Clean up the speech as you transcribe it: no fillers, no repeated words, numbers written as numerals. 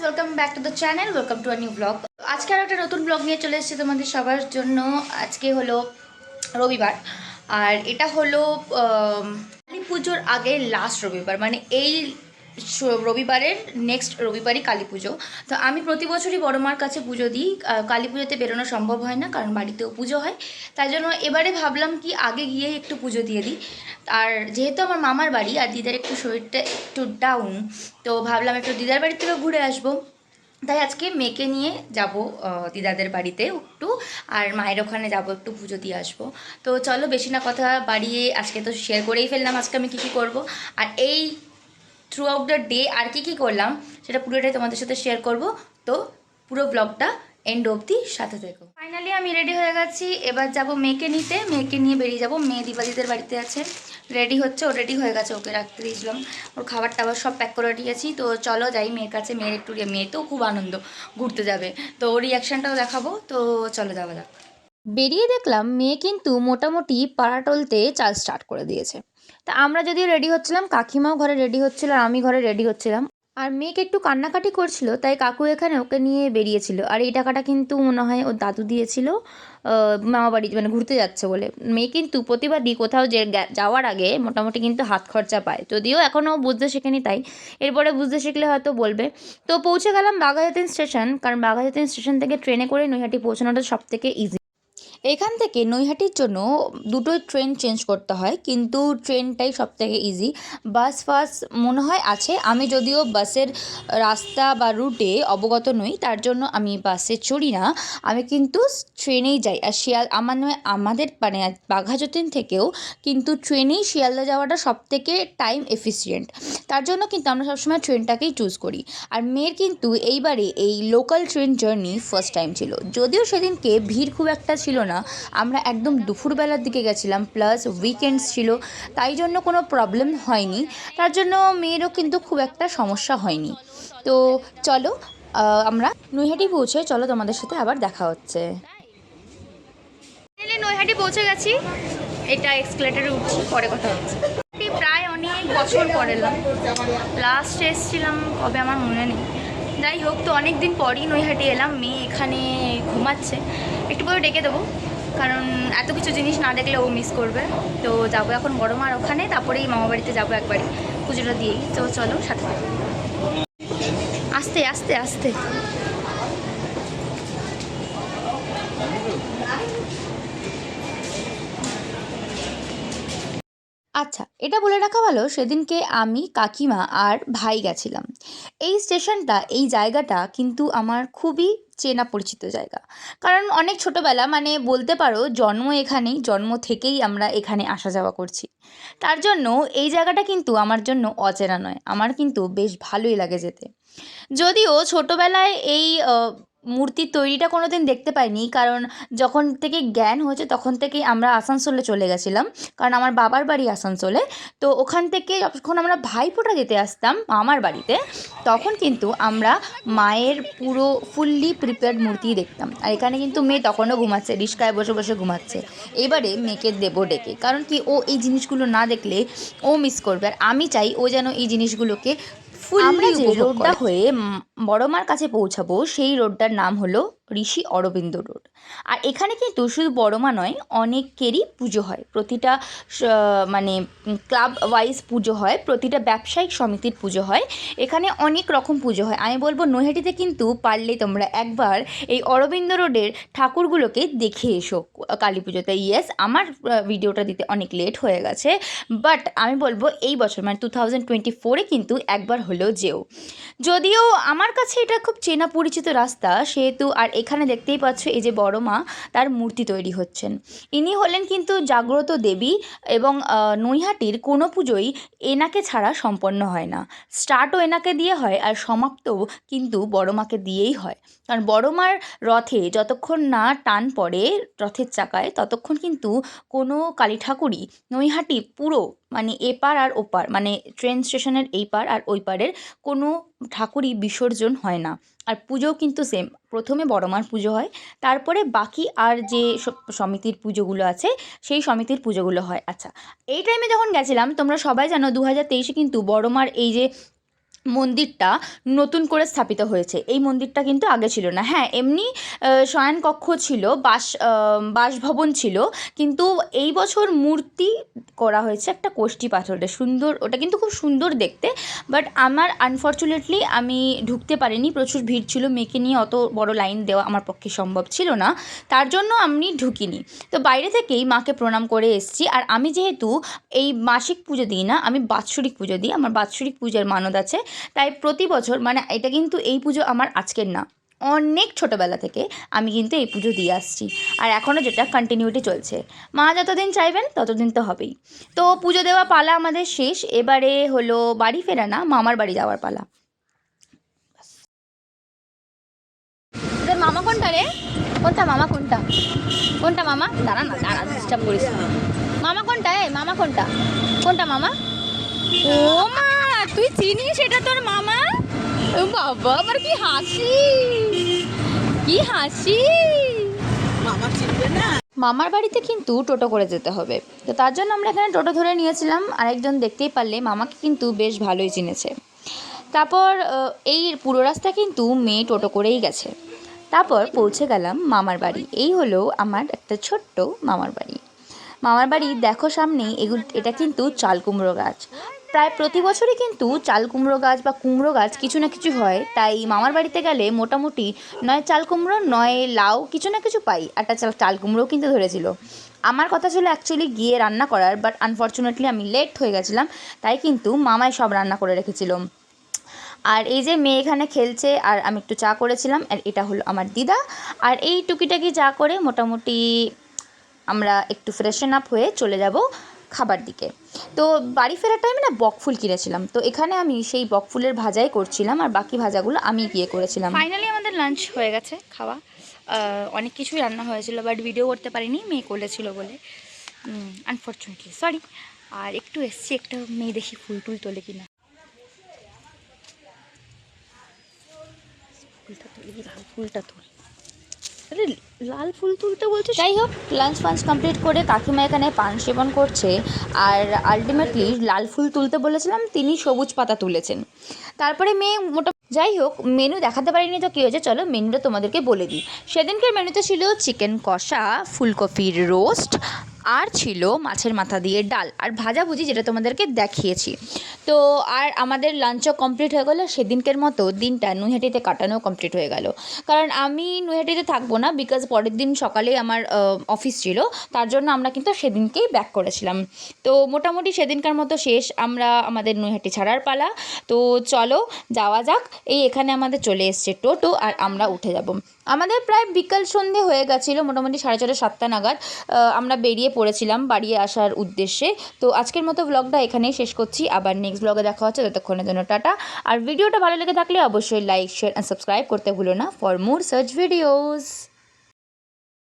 Welcome back to the channel, welcome to a new blog. আজকে আর একটা নতুন blog নিয়ে চলে এসেছি তোমাদের সবার জন্য। আজকে হলো রবিবার, আর এটা হলো কালী পুজোর আগে লাস্ট রবিবার, মানে এই রবিবারের নেক্সট রবিবারই কালী পুজো। তো আমি প্রতি বছরই বড় মার কাছে পুজো দিই। কালী পুজোতে বেরোনো সম্ভব হয় না, কারণ বাড়িতেও পুজো হয়। তাই জন্য এবারে ভাবলাম কি আগে গিয়ে একটু পুজো দিয়ে দিই। আর যেহেতু আমার মামার বাড়ি আর দিদার একটু শরীরটা একটু ডাউন, তো ভাবলাম একটু দিদার বাড়ি থেকে ঘুরে আসবো। তাই আজকে মেয়েকে নিয়ে যাব দিদাদের বাড়িতে একটু, আর মায়ের ওখানে যাব একটু পুজো দিয়ে আসবো। তো চলো বেশি না কথা বাড়িয়ে আজকে তো শেয়ার করেই ফেললাম আজকে আমি কী কী করবো, আর এই থ্রু আউট দ্য ডে আর কী করলাম সেটা পুরোটাই তোমাদের সাথে শেয়ার করব। তো পুরো ব্লগটা এন্ড অবধি সাথে থেকো। ফাইনালি আমি রেডি হয়ে গেছি, এবার যাব মেয়েকে নিতে। মেয়েকে নিয়ে বেরিয়ে যাব। মেয়ে দিবাদিদের বাড়িতে আছে, রেডি হচ্ছে। ও রেডি হয়ে গেছে, ওকে রাখতে দিয়েছিলাম। ওর খাবার টাবার সব প্যাক করে দিয়েছি। তো চলো যাই মেয়ের কাছে। মেয়ের একটু মেয়েতেও খুব আনন্দ, ঘুরতে যাবে, তো ওর রিয়াকশানটাও দেখাবো। তো চলো যাওয়া যাক। বেরিয়ে দেখলাম মেয়ে কিন্তু মোটামুটি পাড়া টলতে চাল স্টার্ট করে দিয়েছে। তা আমরা যদিও রেডি হচ্ছিলাম, কাকিমাও ঘরে রেডি হচ্ছিল, আর আমি ঘরে রেডি হচ্ছিলাম। আর মেয়েকে একটু কান্নাকাটি করছিল, তাই কাকু এখানে ওকে নিয়ে বেরিয়েছিল। আর এই টাকাটা কিন্তু মনে হয় ওর দাদু দিয়েছিল মামা বাড়ি, মানে ঘুরতে যাচ্ছে বলে। মেয়ে কিন্তু প্রতিবারই কোথাও যে যাওয়ার আগে মোটামুটি কিন্তু হাত খরচা পায়, যদিও এখনও বুঝতে শেখেনি, তাই এরপরে বুঝতে শিখলে হয়তো বলবে। তো পৌঁছে গেলাম বাঘাযতীন স্টেশন, কারণ বাঘাযতীন স্টেশন থেকে ট্রেনে করে নৈহাটি পৌঁছানোটা সব থেকে ইজি। এখান থেকে নৈহাটির জন্য দুটোই ট্রেন চেঞ্জ করতে হয়, কিন্তু ট্রেনটাই সবথেকে ইজি। বাস ফাস মনে হয় আছে, আমি যদিও বাসের রাস্তা বা রুটে অবগত নই, তার জন্য আমি বাসে চড়ি না, আমি কিন্তু ট্রেনেই যাই। আর আমাদের মানে বাঘাযতীন থেকেও কিন্তু ট্রেনেই শিয়ালদা যাওয়াটা সবথেকে টাইম এফিসিয়েন্ট, তার জন্য কিন্তু আমরা সবসময় ট্রেনটাকেই চুজ করি। আর মেয়ের কিন্তু এইবারে এই local train journey first time ছিল, যদিও সেদিনকে ভিড় খুব একটা ছিল না। আমরা একদম দুপুরবেলার দিকে গেছিলাম, প্লাস উইকেন্ডস ছিল, তাই জন্য কোনো প্রবলেম হয়নি। তার জন্য মেয়েরও কিন্তু খুব একটা সমস্যা হয়নি। তো চলো আমরা নৈহাটি পৌঁছে চলো তোমাদের সাথে আবার দেখা হচ্ছে। নৈহাটি পৌঁছে গেছি, এটা এক্সকেলেটারে উঠছি, পরে কথা হচ্ছে। প্রায় অনেক বছর পর এলাম, লাস্ট এসেছিলাম কবে আমার মনে নেই। যাই হোক, তো অনেক দিন পরই নৈহাটি এলাম। মেয়ে এখানে ঘুমাচ্ছে, একটু পরে ডেকে দেবো, কারণ এত কিছু জিনিস না দেখলে ও মিস করবে। তো যাবো এখন বড় মার ওখানে, তারপরেই মামা বাড়িতে যাবো একবারই পুজোটা দিয়েই। তো চলো সাথে আস্তে আস্তে আস্তে। আচ্ছা, এটা বলে রাখা ভালো, সেদিনকে আমি কাকিমা আর ভাই গেছিলাম। এই স্টেশনটা, এই জায়গাটা কিন্তু আমার খুবই চেনা পরিচিত জায়গা, কারণ অনেক ছোটোবেলা, মানে বলতে পারো জন্ম এখানেই, জন্ম থেকেই আমরা এখানে আসা যাওয়া করছি। তার জন্য এই জায়গাটা কিন্তু আমার জন্য অচেনা নয়, আমার কিন্তু বেশ ভালোই লাগে যেতে। যদিও ছোটোবেলায় এই মূর্তির তৈরিটা কোনো দিন দেখতে পাইনি, কারণ যখন থেকে জ্ঞান হয়েছে তখন থেকেই আমরা আসানসোলে চলে গেছিলাম, কারণ আমার বাবার বাড়ি আসানসোলে। তো ওখান থেকে যখন আমরা ভাইফোঁটা দিতে আসতাম মামার বাড়িতে, তখন কিন্তু আমরা মায়ের পুরো ফুললি প্রিপেয়ার্ড মূর্তি দেখতাম। আর এখানে কিন্তু মেয়ে তখনও ঘুমাচ্ছে, রিস্কায় বসে বসে ঘুমাচ্ছে। এবারে মেয়েকে দেবো ডেকে, কারণ কি ও এই জিনিসগুলো না দেখলে ও মিস করবে, আর আমি চাই ও যেন এই জিনিসগুলোকে আমরা যে রোডটা হয়ে বড় মার কাছে পৌঁছাবো, সেই রোডটার নাম হলো ঋষি অরবিন্দ রোড। আর এখানে কিন্তু শুধু বড় মা নয়, অনেকেরই পুজো হয়, প্রতিটা মানে ক্লাব ওয়াইজ পুজো হয়, প্রতিটা ব্যবসায়িক সমিতির পুজো হয়, এখানে অনেক রকম পুজো হয়। আমি বলবো নৈহাটিতে কিন্তু পারলে তোমরা একবার এই অরবিন্দ রোডের ঠাকুরগুলোকে দেখে এসো কালী পুজোতে। ইয়েস, আমার ভিডিওটা দিতে অনেক লেট হয়ে গেছে, বাট আমি বলবো এই বছর মানে 2024-এ কিন্তু একবার হলেও যেও। যদিও আমার কাছে এটা খুব চেনা পরিচিত রাস্তা সেহেতু। আর এখানে দেখতেই পাচ্ছ এই যে বড় মা, তার মূর্তি তৈরি হচ্ছেন। ইনি হলেন কিন্তু জাগ্রত দেবী, এবং নৈহাটির কোনো পুজোই এনাকে ছাড়া সম্পন্ন হয় না। স্টার্টও এনাকে দিয়ে হয়, আর সমাপ্তও কিন্তু বড় মাকে দিয়েই হয়। কারণ বড় মার রথে যতক্ষণ না টান পড়ে রথের চাকায়, ততক্ষণ কিন্তু কোনো কালী ঠাকুরই নৈহাটি পুরো, মানে এপার আর ওপার, মানে ট্রেন স্টেশনের এই পার আর ওই পারের কোনো ঠাকুরই বিসর্জন হয় না। আর পুজোও কিন্তু সেম, প্রথমে বড় মার পুজো হয়, তারপরে বাকি আর যে সমিতির পুজোগুলো আছে সেই সমিতির পুজোগুলো হয়। আচ্ছা, এই টাইমে যখন গেছিলাম, তোমরা সবাই জানো 2023-এ কিন্তু বড় মার এই যে মন্দিরটা নতুন করে স্থাপিত হয়েছে। এই মন্দিরটা কিন্তু আগে ছিল না। হ্যাঁ, এমনি শয়নকক্ষ ছিল, বাসভবন ছিল, কিন্তু এই বছর মূর্তি করা হয়েছে একটা কোষ্ঠী পাথরের, সুন্দর, ওটা কিন্তু খুব সুন্দর দেখতে। বাট আমার আনফর্চুনেটলি আমি ঢুকতে পারিনি, প্রচুর ভিড় ছিল, মেয়েকে নিয়ে অত বড় লাইন দেওয়া আমার পক্ষে সম্ভব ছিল না, তার জন্য আমি ঢুকিনি। তো বাইরে থেকেই মাকে প্রণাম করে এসেছি। আর আমি যেহেতু এই মাসিক পুজো দিই না, আমি বাৎসরিক পুজো দিই, আমার বাৎসরিক পূজার মানত আছে, তাই প্রতি বছর, মানে এটা কিন্তু এই পুজো আমার আজকের না, অনেক ছোটোবেলা থেকে আমি কিন্তু এই পুজো দিয়ে আসছি, আর এখনও যেটা কন্টিনিউটি চলছে। মা যতদিন চাইবেন ততদিন তো হবেই। তো পুজো দেওয়া পালা আমাদের শেষ, এবারে হলো বাড়ি ফেরা না, মামার বাড়ি যাওয়ার পালা। তোদের মামা কোনটা রে? কোনটা মামা? কোনটা কোনটা মামা? দাঁড়া না, দাঁড়া, ডিস্টার্ব করিস না। মামা কোনটা? মামা কোনটা? কোনটা মামা? ও মা, তুই চিনিস এটা তোর মামা? ও বাবা, আমার কি হাসি, কি হাসি! মামা চিনবে না। মামার বাড়িতে কিন্তু টোটো করে যেতে হবে, তো তার জন্য আমরা এখানে টোটো ধরে নিয়েছিলাম। আরেকজন দেখতেই পারলে মামাকে কিন্তু বেশ ভালোই চিনেছে। তারপর এই পুরো রাস্তা কিন্তু মেয়ে টোটো করেই গেছে। তারপর পৌঁছে গেলাম মামার বাড়ি। এই হলো আমার একটা ছোট্ট মামার বাড়ি। মামার বাড়ি দেখো সামনেই, এটা কিন্তু চাল কুমড়ো গাছ। প্রায় প্রতি বছরই কিন্তু চাল কুমড়ো গাছ বা কুমড়ো গাছ কিছু না কিছু হয়, তাই মামার বাড়িতে গেলে মোটামুটি নয় চাল কুমড়ো নয় লাউ কিছু না কিছু পাই। একটা চাল কুমড়োও কিন্তু ধরেছিল। আমার কথা ছিল অ্যাকচুয়ালি গিয়ে রান্না করার, বাট আনফর্চুনেটলি আমি লেট হয়ে গেছিলাম, তাই কিন্তু মামাই সব রান্না করে রেখেছিল। আর এই যে মেয়ে এখানে খেলছে, আর আমি একটু চা করেছিলাম, আর এটা হলো আমার দিদা। আর এই টুকিটাকি চা করে মোটামুটি আমরা একটু ফ্রেশন আপ হয়ে চলে যাব খাবার দিকে। তো বাড়ি ফেরার টাইমে না বকফুল কিনেছিলাম, তো এখানে আমি সেই বকফুলের ভাজাই করছিলাম, আর বাকি ভাজাগুলো আমি গিয়ে করেছিলাম। ফাইনালি আমাদের লাঞ্চ হয়ে গেছে, খাওয়া অনেক কিছুই রান্না হয়েছিল, বাট ভিডিও করতে পারিনি, মেয়ে করেছিল বলে, আনফর্চুনেটলি সরি। আর একটু এসছি, একটা মেয়ে দেখি ফুল টুল তোলে কিনা। ফুলটা তুল, আরে লাল ফুল তুলতে বলছে। যাই হোক, লাঞ্চ ফাঞ্চ কমপ্লিট করে কাকিমা এখানে পান সেবন করছে, আর আলটিমেটলি লাল ফুল তুলতে বলেছিলাম, তিনি সবুজ পাতা তুলেছেন। তারপরে মেয়ে যাই হোক, মেনু দেখাতে পারিনি তো কী হয়েছে, চলো মেনুটা তোমাদেরকে বলে দিই। সেদিনকার মেনুতে ছিল চিকেন কষা, ফুলকপির রোস্ট, আর ছিল মাছের মাথা দিয়ে ডাল, আর ভাজাভুজি, যেটা তোমাদেরকে দেখিয়েছি। তো আর আমাদের লাঞ্চও কমপ্লিট হয়ে গেলো। সেদিনকের মতো দিনটা নৈহাটিতে কাটানো কমপ্লিট হয়ে গেল, কারণ আমি নৈহাটিতে থাকবো না, বিকজ পরের দিন সকালেই আমার অফিস ছিল, তার জন্য আমরা কিন্তু সেদিনকেই ব্যাক করেছিলাম। তো মোটামুটি সেদিনকার মতো শেষ, আমরা আমাদের নৈহাটি ছাড়ার পালা। তো চলো যাওয়া যাক। এই এখানে আমাদের চলে এসছে টোটো, আর আমরা উঠে যাব। আমাদের প্রায় বিকাল সন্ধে হয়ে গেছিলো, মোটামুটি 6:30 7টা নাগাদ আমরা বেরিয়ে পড়েছিলাম বাড়ি আসার উদ্দেশ্যে। তো আজকের মতো ব্লগটা এখানেই শেষ করছি, আবার নেক্সট ব্লগে দেখা হচ্ছে, ততক্ষণের জন্য টাটা। আর ভিডিওটা ভালো লেগে থাকলে অবশ্যই লাইক, শেয়ার অ্যান্ড সাবস্ক্রাইব করতে ভুলো না ফর মোর সার্চ ভিডিওস।